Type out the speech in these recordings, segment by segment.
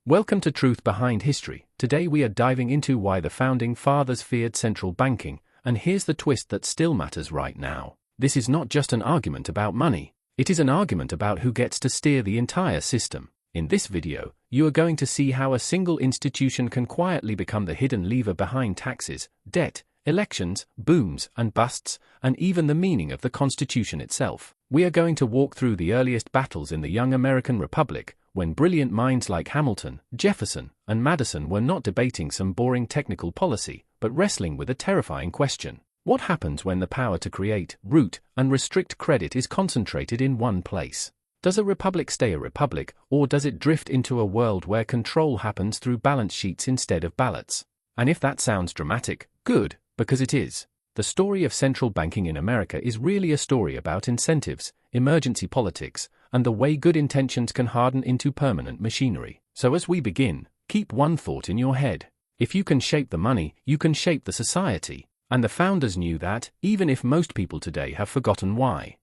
Welcome to Truth Behind History. Today we are diving into why the Founding Fathers feared central banking, and here's the twist that still matters right now. This is not just an argument about money, it is an argument about who gets to steer the entire system. In this video, you are going to see how a single institution can quietly become the hidden lever behind taxes, debt, elections, booms and busts, and even the meaning of the Constitution itself. We are going to walk through the earliest battles in the young American Republic, when brilliant minds like Hamilton, Jefferson, and Madison were not debating some boring technical policy, but wrestling with a terrifying question. What happens when the power to create, root, and restrict credit is concentrated in one place? Does a republic stay a republic, or does it drift into a world where control happens through balance sheets instead of ballots? And if that sounds dramatic, good, because it is. The story of central banking in America is really a story about incentives, emergency politics, and the way good intentions can harden into permanent machinery. So as we begin, keep one thought in your head. If you can shape the money, you can shape the society. And the founders knew that, even if most people today have forgotten why.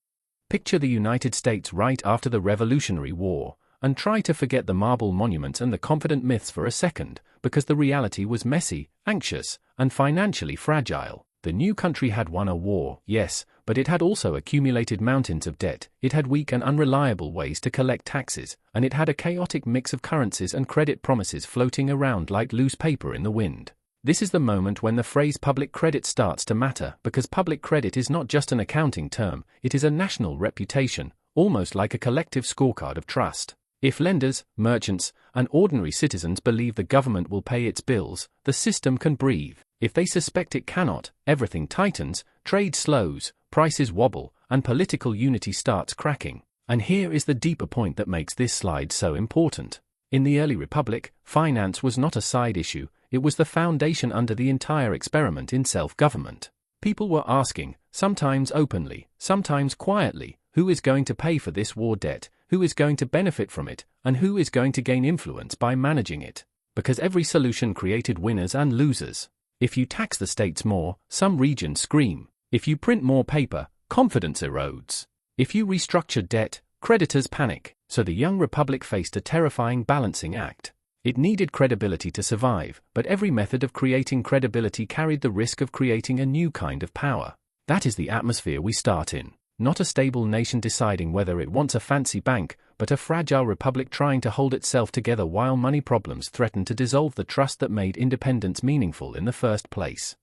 Picture the United States right after the Revolutionary War, and try to forget the marble monuments and the confident myths for a second, because the reality was messy, anxious, and financially fragile. The new country had won a war, yes, but it had also accumulated mountains of debt, it had weak and unreliable ways to collect taxes, and it had a chaotic mix of currencies and credit promises floating around like loose paper in the wind. This is the moment when the phrase public credit starts to matter, because public credit is not just an accounting term, it is a national reputation, almost like a collective scorecard of trust. If lenders, merchants, and ordinary citizens believe the government will pay its bills, the system can breathe. If they suspect it cannot, everything tightens, trade slows, prices wobble, and political unity starts cracking. And here is the deeper point that makes this slide so important. In the early republic, finance was not a side issue, it was the foundation under the entire experiment in self-government. People were asking, sometimes openly, sometimes quietly, who is going to pay for this war debt, who is going to benefit from it, and who is going to gain influence by managing it? Because every solution created winners and losers. If you tax the states more, some regions scream. If you print more paper, confidence erodes. If you restructure debt, creditors panic. So the young republic faced a terrifying balancing act. It needed credibility to survive, but every method of creating credibility carried the risk of creating a new kind of power. That is the atmosphere we start in. Not a stable nation deciding whether it wants a fancy bank, but a fragile republic trying to hold itself together while money problems threaten to dissolve the trust that made independence meaningful in the first place.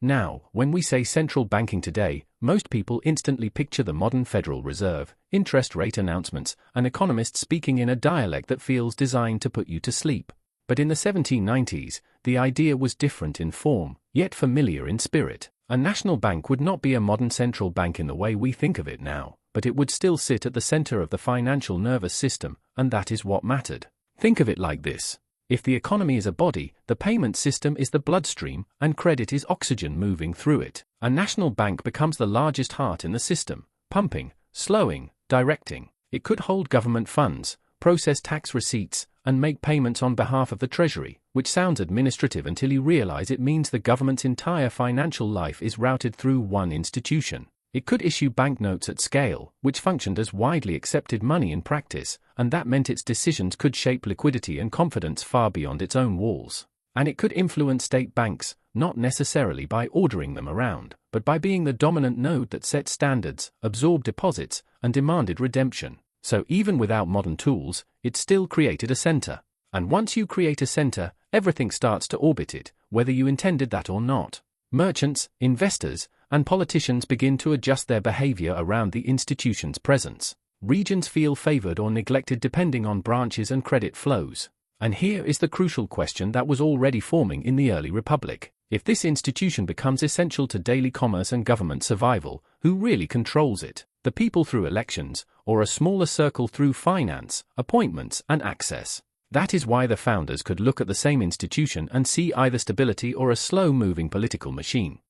Now, when we say central banking today, most people instantly picture the modern Federal Reserve, interest rate announcements, and economists speaking in a dialect that feels designed to put you to sleep. But in the 1790s, the idea was different in form, yet familiar in spirit. A national bank would not be a modern central bank in the way we think of it now, but it would still sit at the center of the financial nervous system, and that is what mattered. Think of it like this. If the economy is a body, the payment system is the bloodstream, and credit is oxygen moving through it. A national bank becomes the largest heart in the system, pumping, slowing, directing. It could hold government funds, process tax receipts, and make payments on behalf of the Treasury, which sounds administrative until you realize it means the government's entire financial life is routed through one institution. It could issue banknotes at scale, which functioned as widely accepted money in practice, and that meant its decisions could shape liquidity and confidence far beyond its own walls. And it could influence state banks, not necessarily by ordering them around, but by being the dominant node that set standards, absorbed deposits, and demanded redemption. So even without modern tools, it still created a center. And once you create a center, everything starts to orbit it, whether you intended that or not. Merchants, investors, and politicians begin to adjust their behavior around the institution's presence. Regions feel favored or neglected depending on branches and credit flows. And here is the crucial question that was already forming in the early republic. If this institution becomes essential to daily commerce and government survival, who really controls it? The people through elections, or a smaller circle through finance, appointments, and access? That is why the founders could look at the same institution and see either stability or a slow-moving political machine.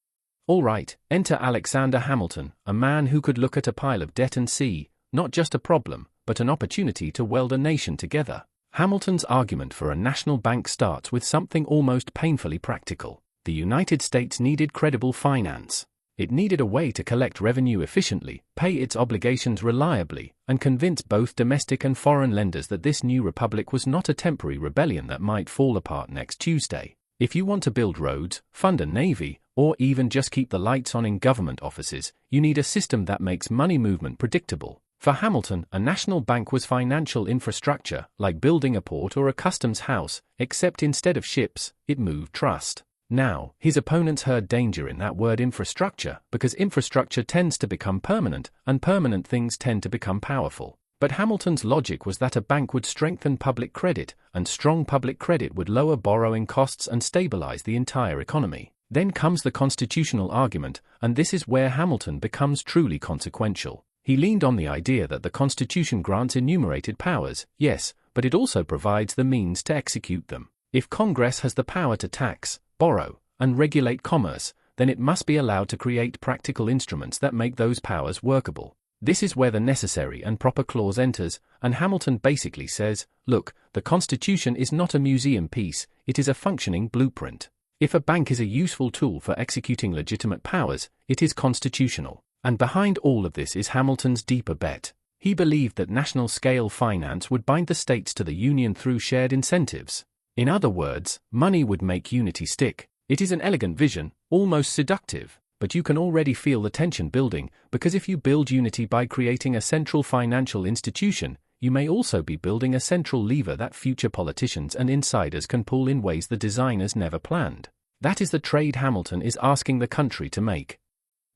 All right, enter Alexander Hamilton, a man who could look at a pile of debt and see, not just a problem, but an opportunity to weld a nation together. Hamilton's argument for a national bank starts with something almost painfully practical. The United States needed credible finance. It needed a way to collect revenue efficiently, pay its obligations reliably, and convince both domestic and foreign lenders that this new republic was not a temporary rebellion that might fall apart next Tuesday. If you want to build roads, fund a navy, or even just keep the lights on in government offices, you need a system that makes money movement predictable. For Hamilton, a national bank was financial infrastructure, like building a port or a customs house, except instead of ships, it moved trust. Now, his opponents heard danger in that word infrastructure, because infrastructure tends to become permanent, and permanent things tend to become powerful. But Hamilton's logic was that a bank would strengthen public credit, and strong public credit would lower borrowing costs and stabilize the entire economy. Then comes the constitutional argument, and this is where Hamilton becomes truly consequential. He leaned on the idea that the Constitution grants enumerated powers, yes, but it also provides the means to execute them. If Congress has the power to tax, borrow, and regulate commerce, then it must be allowed to create practical instruments that make those powers workable. This is where the necessary and proper clause enters, and Hamilton basically says, look, the Constitution is not a museum piece, it is a functioning blueprint. If a bank is a useful tool for executing legitimate powers, it is constitutional. And behind all of this is Hamilton's deeper bet. He believed that national-scale finance would bind the states to the Union through shared incentives. In other words, money would make unity stick. It is an elegant vision, almost seductive. But you can already feel the tension building, because if you build unity by creating a central financial institution, you may also be building a central lever that future politicians and insiders can pull in ways the designers never planned. That is the trade Hamilton is asking the country to make.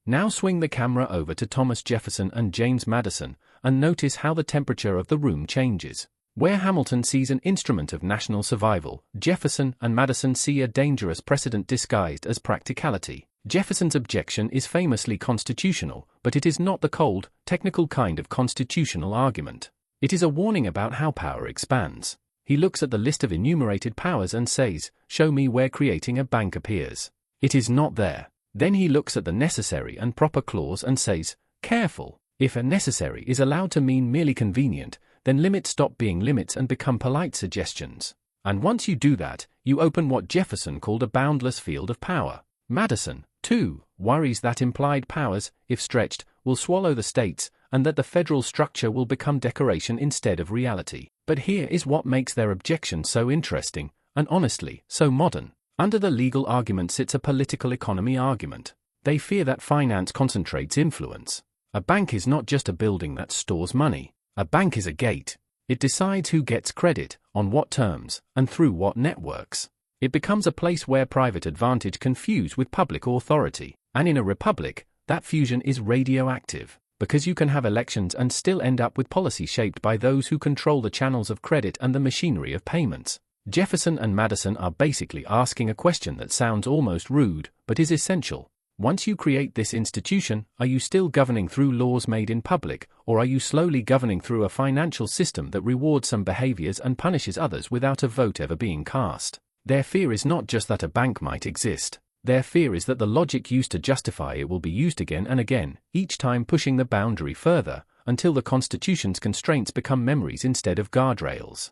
Now swing the camera over to Thomas Jefferson and James Madison, and notice how the temperature of the room changes. Where Hamilton sees an instrument of national survival, Jefferson and Madison see a dangerous precedent disguised as practicality. Jefferson's objection is famously constitutional, but it is not the cold, technical kind of constitutional argument. It is a warning about how power expands. He looks at the list of enumerated powers and says, show me where creating a bank appears. It is not there. Then he looks at the necessary and proper clause and says, careful. If a necessary is allowed to mean merely convenient, then limits stop being limits and become polite suggestions. And once you do that, you open what Jefferson called a boundless field of power. Madison, too, worries that implied powers, if stretched, will swallow the states, and that the federal structure will become decoration instead of reality. But here is what makes their objection so interesting, and honestly, so modern. Under the legal argument sits a political economy argument. They fear that finance concentrates influence. A bank is not just a building that stores money. A bank is a gate. It decides who gets credit, on what terms, and through what networks. It becomes a place where private advantage can fuse with public authority. And in a republic, that fusion is radioactive, because you can have elections and still end up with policy shaped by those who control the channels of credit and the machinery of payments. Jefferson and Madison are basically asking a question that sounds almost rude, but is essential. Once you create this institution, are you still governing through laws made in public, or are you slowly governing through a financial system that rewards some behaviors and punishes others without a vote ever being cast? Their fear is not just that a bank might exist. Their fear is that the logic used to justify it will be used again and again, each time pushing the boundary further, until the Constitution's constraints become memories instead of guardrails.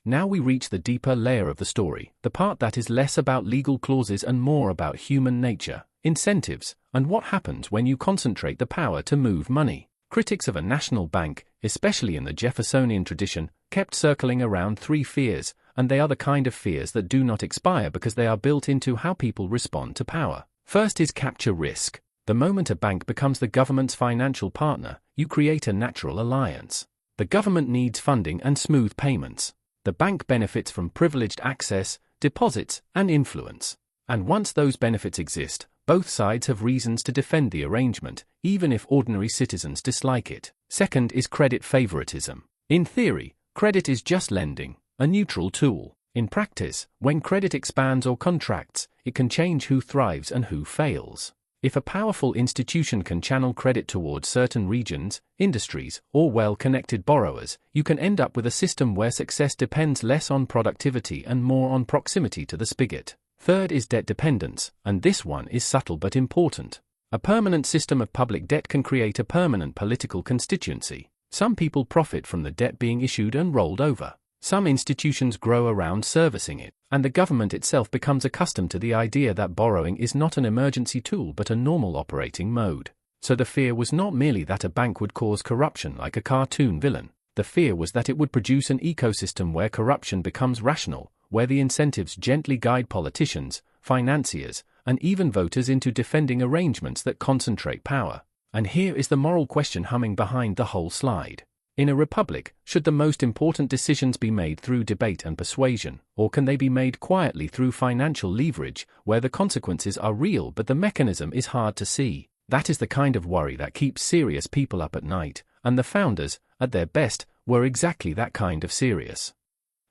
Now we reach the deeper layer of the story, the part that is less about legal clauses and more about human nature, incentives, and what happens when you concentrate the power to move money. Critics of a national bank, especially in the Jeffersonian tradition, kept circling around three fears, and they are the kind of fears that do not expire because they are built into how people respond to power. First is capture risk. The moment a bank becomes the government's financial partner, you create a natural alliance. The government needs funding and smooth payments. The bank benefits from privileged access, deposits, and influence. And once those benefits exist, both sides have reasons to defend the arrangement, even if ordinary citizens dislike it. Second is credit favoritism. In theory, credit is just lending, a neutral tool. In practice, when credit expands or contracts, it can change who thrives and who fails. If a powerful institution can channel credit towards certain regions, industries, or well-connected borrowers, you can end up with a system where success depends less on productivity and more on proximity to the spigot. Third is debt dependence, and this one is subtle but important. A permanent system of public debt can create a permanent political constituency. Some people profit from the debt being issued and rolled over. Some institutions grow around servicing it, and the government itself becomes accustomed to the idea that borrowing is not an emergency tool but a normal operating mode. So the fear was not merely that a bank would cause corruption like a cartoon villain. The fear was that it would produce an ecosystem where corruption becomes rational, where the incentives gently guide politicians, financiers, and even voters into defending arrangements that concentrate power. And here is the moral question humming behind the whole slide. In a republic, should the most important decisions be made through debate and persuasion, or can they be made quietly through financial leverage, where the consequences are real but the mechanism is hard to see? That is the kind of worry that keeps serious people up at night, and the founders, at their best, were exactly that kind of serious.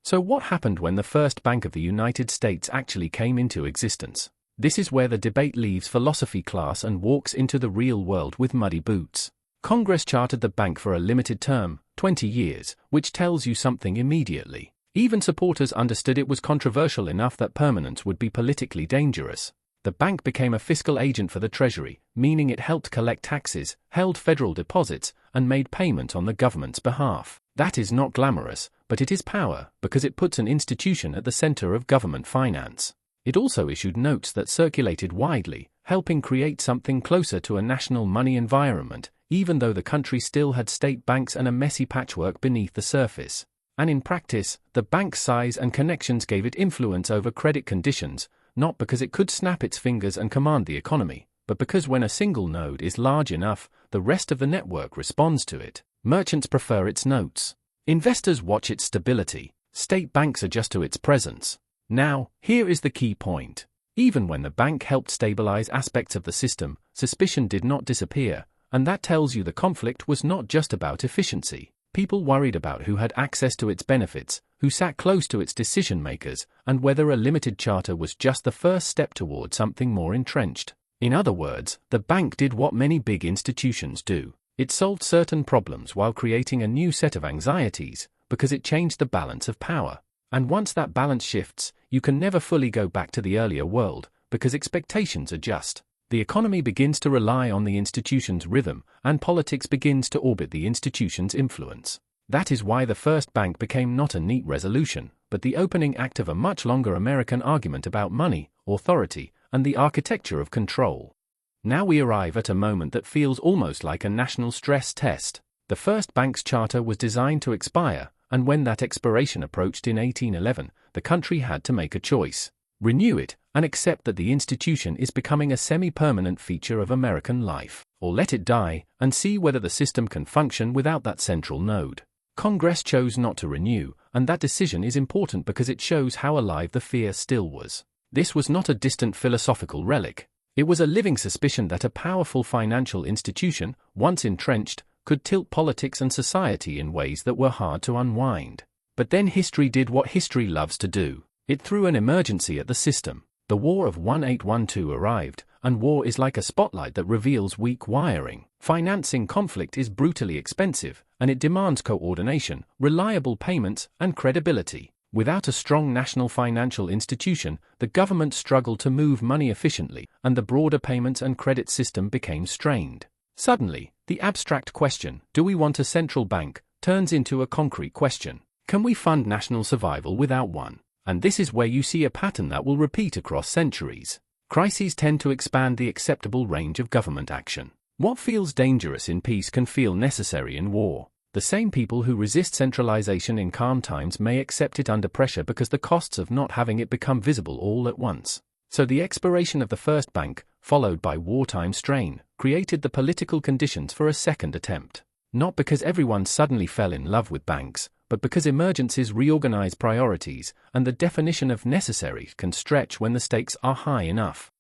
So what happened when the first Bank of the United States actually came into existence? This is where the debate leaves philosophy class and walks into the real world with muddy boots. Congress chartered the bank for a limited term, 20 years, which tells you something immediately. Even supporters understood it was controversial enough that permanence would be politically dangerous. The bank became a fiscal agent for the Treasury, meaning it helped collect taxes, held federal deposits, and made payment on the government's behalf. That is not glamorous, but it is power, because it puts an institution at the center of government finance. It also issued notes that circulated widely, helping create something closer to a national money environment, even though the country still had state banks and a messy patchwork beneath the surface. And in practice, the bank's size and connections gave it influence over credit conditions, not because it could snap its fingers and command the economy, but because when a single node is large enough, the rest of the network responds to it. Merchants prefer its notes. Investors watch its stability. State banks adjust to its presence. Now, here is the key point. Even when the bank helped stabilize aspects of the system, suspicion did not disappear, and that tells you the conflict was not just about efficiency. People worried about who had access to its benefits, who sat close to its decision-makers, and whether a limited charter was just the first step toward something more entrenched. In other words, the bank did what many big institutions do. It solved certain problems while creating a new set of anxieties, because it changed the balance of power. And once that balance shifts, you can never fully go back to the earlier world, because expectations adjust. The economy begins to rely on the institution's rhythm, and politics begins to orbit the institution's influence. That is why the first bank became not a neat resolution, but the opening act of a much longer American argument about money, authority, and the architecture of control. Now we arrive at a moment that feels almost like a national stress test. The first bank's charter was designed to expire, and when that expiration approached in 1811, the country had to make a choice. Renew it, and accept that the institution is becoming a semi-permanent feature of American life, or let it die, and see whether the system can function without that central node. Congress chose not to renew, and that decision is important because it shows how alive the fear still was. This was not a distant philosophical relic. It was a living suspicion that a powerful financial institution, once entrenched, could tilt politics and society in ways that were hard to unwind. But then history did what history loves to do. It threw an emergency at the system. The War of 1812 arrived, and war is like a spotlight that reveals weak wiring. Financing conflict is brutally expensive, and it demands coordination, reliable payments, and credibility. Without a strong national financial institution, the government struggled to move money efficiently, and the broader payments and credit system became strained. Suddenly, the abstract question, do we want a central bank, turns into a concrete question. Can we fund national survival without one? And this is where you see a pattern that will repeat across centuries. Crises tend to expand the acceptable range of government action. What feels dangerous in peace can feel necessary in war. The same people who resist centralization in calm times may accept it under pressure because the costs of not having it become visible all at once. So the expiration of the first bank, followed by wartime strain, created the political conditions for a second attempt. Not because everyone suddenly fell in love with banks, but because emergencies reorganize priorities, and the definition of necessary can stretch when the stakes are high enough.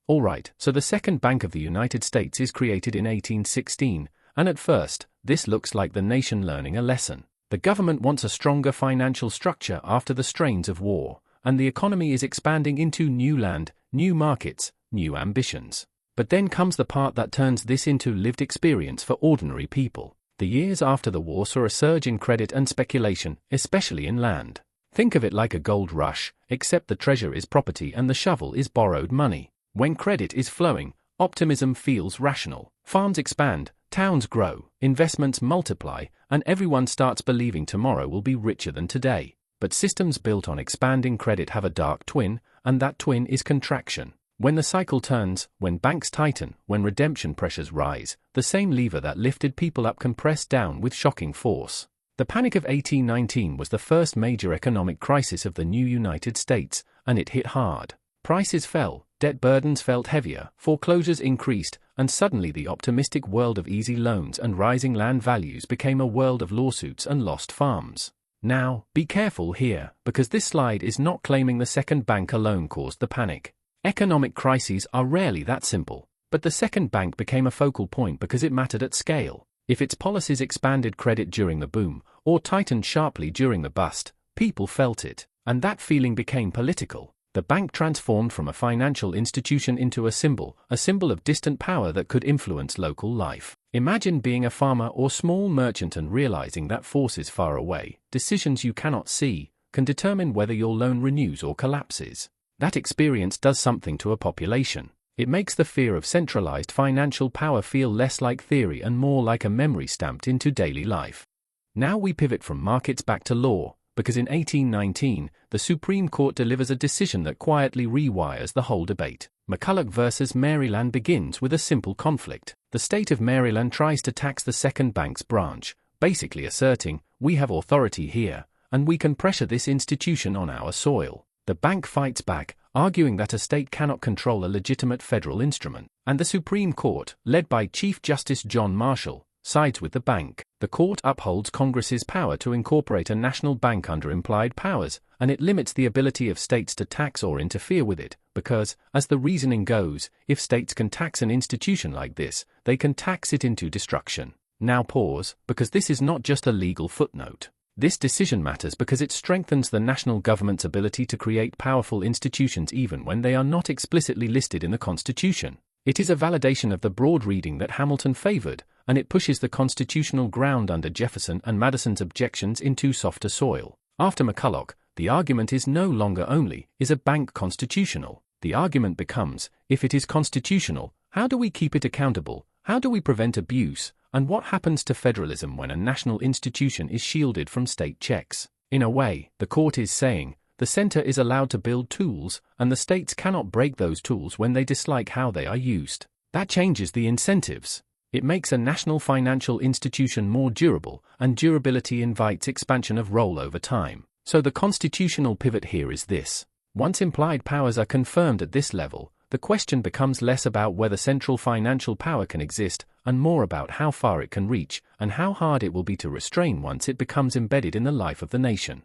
Alright, so the Second Bank of the United States is created in 1816, and at first, this looks like the nation learning a lesson. The government wants a stronger financial structure after the strains of war, and the economy is expanding into new land, new markets, new ambitions. But then comes the part that turns this into lived experience for ordinary people. The years after the war saw a surge in credit and speculation, especially in land. Think of it like a gold rush, except the treasure is property and the shovel is borrowed money. When credit is flowing, optimism feels rational. Farms expand, towns grow, investments multiply, and everyone starts believing tomorrow will be richer than today. But systems built on expanding credit have a dark twin, and that twin is contraction. When the cycle turns, when banks tighten, when redemption pressures rise, the same lever that lifted people up can press down with shocking force. The Panic of 1819 was the first major economic crisis of the new United States, and it hit hard. Prices fell, debt burdens felt heavier, foreclosures increased, and suddenly the optimistic world of easy loans and rising land values became a world of lawsuits and lost farms. Now, be careful here, because this slide is not claiming the second bank alone caused the panic. Economic crises are rarely that simple, but the second bank became a focal point because it mattered at scale. If its policies expanded credit during the boom, or tightened sharply during the bust, people felt it, and that feeling became political. The bank transformed from a financial institution into a symbol of distant power that could influence local life. Imagine being a farmer or small merchant and realizing that forces far away, decisions you cannot see, can determine whether your loan renews or collapses. That experience does something to a population. It makes the fear of centralized financial power feel less like theory and more like a memory stamped into daily life. Now we pivot from markets back to law, because in 1819, the Supreme Court delivers a decision that quietly rewires the whole debate. McCulloch versus Maryland begins with a simple conflict. The state of Maryland tries to tax the second bank's branch, basically asserting, "We have authority here, and we can pressure this institution on our soil." The bank fights back, arguing that a state cannot control a legitimate federal instrument, and the Supreme Court, led by Chief Justice John Marshall, sides with the bank. The court upholds Congress's power to incorporate a national bank under implied powers, and it limits the ability of states to tax or interfere with it, because, as the reasoning goes, if states can tax an institution like this, they can tax it into destruction. Now pause, because this is not just a legal footnote. This decision matters because it strengthens the national government's ability to create powerful institutions even when they are not explicitly listed in the Constitution. It is a validation of the broad reading that Hamilton favored, and it pushes the constitutional ground under Jefferson and Madison's objections into softer soil. After McCulloch, the argument is no longer only, is a bank constitutional? The argument becomes, if it is constitutional, how do we keep it accountable? How do we prevent abuse? And what happens to federalism when a national institution is shielded from state checks? In a way, the court is saying, the center is allowed to build tools, and the states cannot break those tools when they dislike how they are used. That changes the incentives. It makes a national financial institution more durable, and durability invites expansion of role over time. So the constitutional pivot here is this. Once implied powers are confirmed at this level, the question becomes less about whether central financial power can exist, and more about how far it can reach, and how hard it will be to restrain once it becomes embedded in the life of the nation.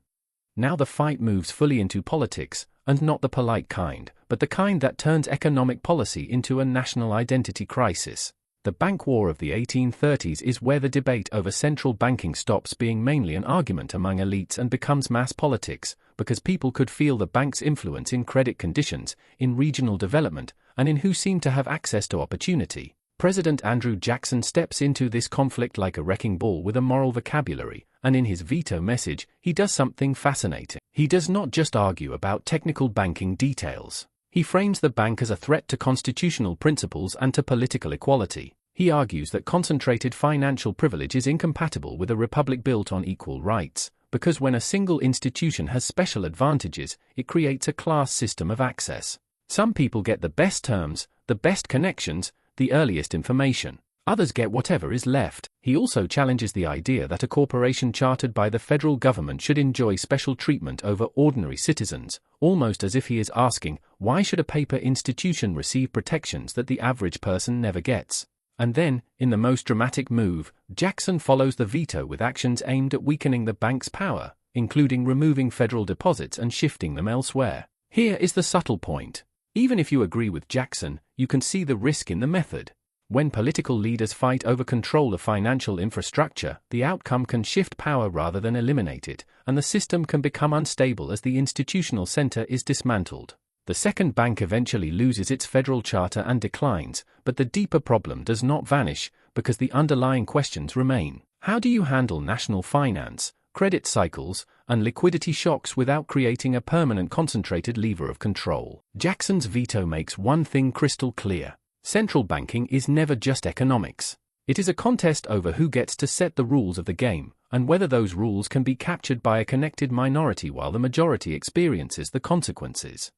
Now the fight moves fully into politics, and not the polite kind, but the kind that turns economic policy into a national identity crisis. The bank war of the 1830s is where the debate over central banking stops being mainly an argument among elites and becomes mass politics, because people could feel the bank's influence in credit conditions, in regional development, and in who seemed to have access to opportunity. President Andrew Jackson steps into this conflict like a wrecking ball with a moral vocabulary, and in his veto message, he does something fascinating. He does not just argue about technical banking details. He frames the bank as a threat to constitutional principles and to political equality. He argues that concentrated financial privilege is incompatible with a republic built on equal rights, because when a single institution has special advantages, it creates a class system of access. Some people get the best terms, the best connections, the earliest information. Others get whatever is left. He also challenges the idea that a corporation chartered by the federal government should enjoy special treatment over ordinary citizens, almost as if he is asking, why should a paper institution receive protections that the average person never gets? And then, in the most dramatic move, Jackson follows the veto with actions aimed at weakening the bank's power, including removing federal deposits and shifting them elsewhere. Here is the subtle point. Even if you agree with Jackson, you can see the risk in the method. When political leaders fight over control of financial infrastructure, the outcome can shift power rather than eliminate it, and the system can become unstable as the institutional center is dismantled. The second bank eventually loses its federal charter and declines, but the deeper problem does not vanish, because the underlying questions remain. How do you handle national finance, credit cycles, and liquidity shocks without creating a permanent concentrated lever of control? Jackson's veto makes one thing crystal clear. Central banking is never just economics. It is a contest over who gets to set the rules of the game, and whether those rules can be captured by a connected minority while the majority experiences the consequences.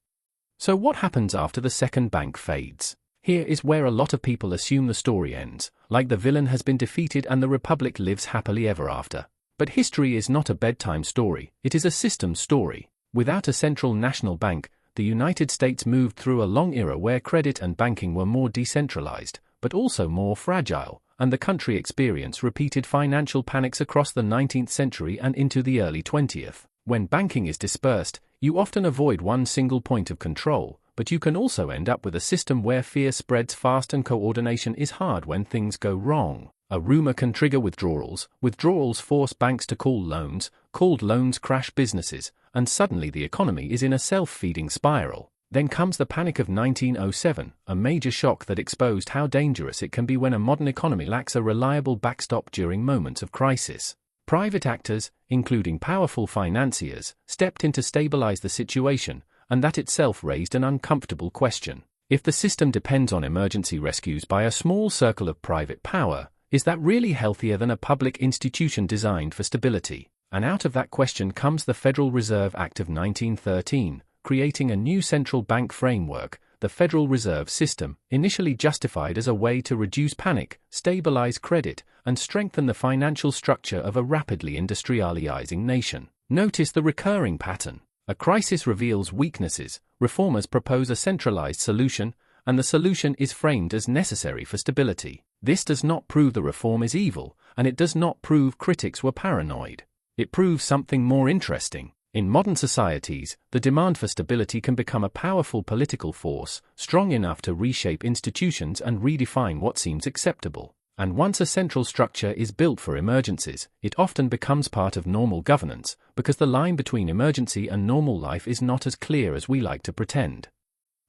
So what happens after the second bank fades? Here is where a lot of people assume the story ends, like the villain has been defeated and the republic lives happily ever after. But history is not a bedtime story, it is a system story. Without a central national bank, the United States moved through a long era where credit and banking were more decentralized, but also more fragile, and the country experienced repeated financial panics across the 19th century and into the early 20th. When banking is dispersed, you often avoid one single point of control, but you can also end up with a system where fear spreads fast and coordination is hard when things go wrong. A rumor can trigger withdrawals, withdrawals force banks to call loans, called loans crash businesses, and suddenly the economy is in a self-feeding spiral. Then comes the panic of 1907, a major shock that exposed how dangerous it can be when a modern economy lacks a reliable backstop during moments of crisis. Private actors, including powerful financiers, stepped in to stabilize the situation, and that itself raised an uncomfortable question. If the system depends on emergency rescues by a small circle of private power, is that really healthier than a public institution designed for stability? And out of that question comes the Federal Reserve Act of 1913, creating a new central bank framework, the Federal Reserve System, initially justified as a way to reduce panic, stabilize credit, and strengthen the financial structure of a rapidly industrializing nation. Notice the recurring pattern. A crisis reveals weaknesses, reformers propose a centralized solution, and the solution is framed as necessary for stability. This does not prove the reform is evil, and it does not prove critics were paranoid. It proves something more interesting. In modern societies, the demand for stability can become a powerful political force, strong enough to reshape institutions and redefine what seems acceptable. And once a central structure is built for emergencies, it often becomes part of normal governance, because the line between emergency and normal life is not as clear as we like to pretend.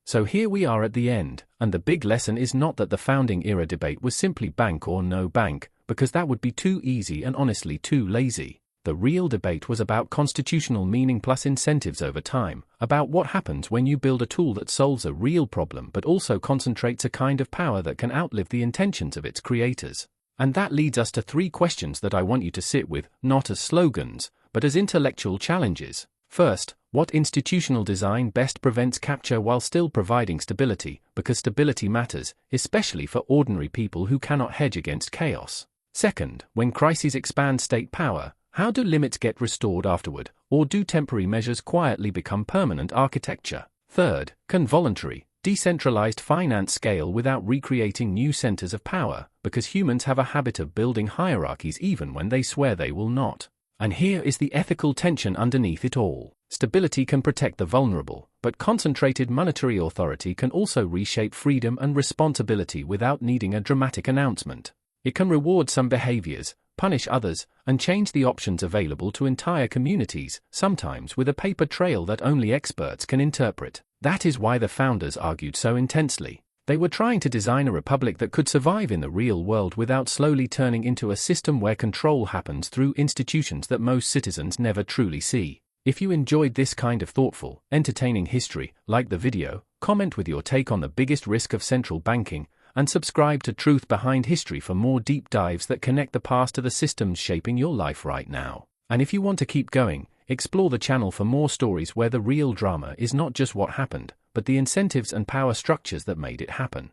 So here we are at the end, and the big lesson is not that the founding era debate was simply bank or no bank, because that would be too easy and honestly too lazy. The real debate was about constitutional meaning plus incentives over time, about what happens when you build a tool that solves a real problem but also concentrates a kind of power that can outlive the intentions of its creators. And that leads us to 3 questions that I want you to sit with, not as slogans, but as intellectual challenges. First, what institutional design best prevents capture while still providing stability, because stability matters, especially for ordinary people who cannot hedge against chaos. Second, when crises expand state power, how do limits get restored afterward, or do temporary measures quietly become permanent architecture? Third, can voluntary, decentralized finance scale without recreating new centers of power, because humans have a habit of building hierarchies even when they swear they will not? And here is the ethical tension underneath it all. Stability can protect the vulnerable, but concentrated monetary authority can also reshape freedom and responsibility without needing a dramatic announcement. It can reward some behaviors, punish others, and change the options available to entire communities, sometimes with a paper trail that only experts can interpret. That is why the founders argued so intensely. They were trying to design a republic that could survive in the real world without slowly turning into a system where control happens through institutions that most citizens never truly see. If you enjoyed this kind of thoughtful, entertaining history, like the video, comment with your take on the biggest risk of central banking, and subscribe to Truth Behind History for more deep dives that connect the past to the systems shaping your life right now. And if you want to keep going, explore the channel for more stories where the real drama is not just what happened, but the incentives and power structures that made it happen.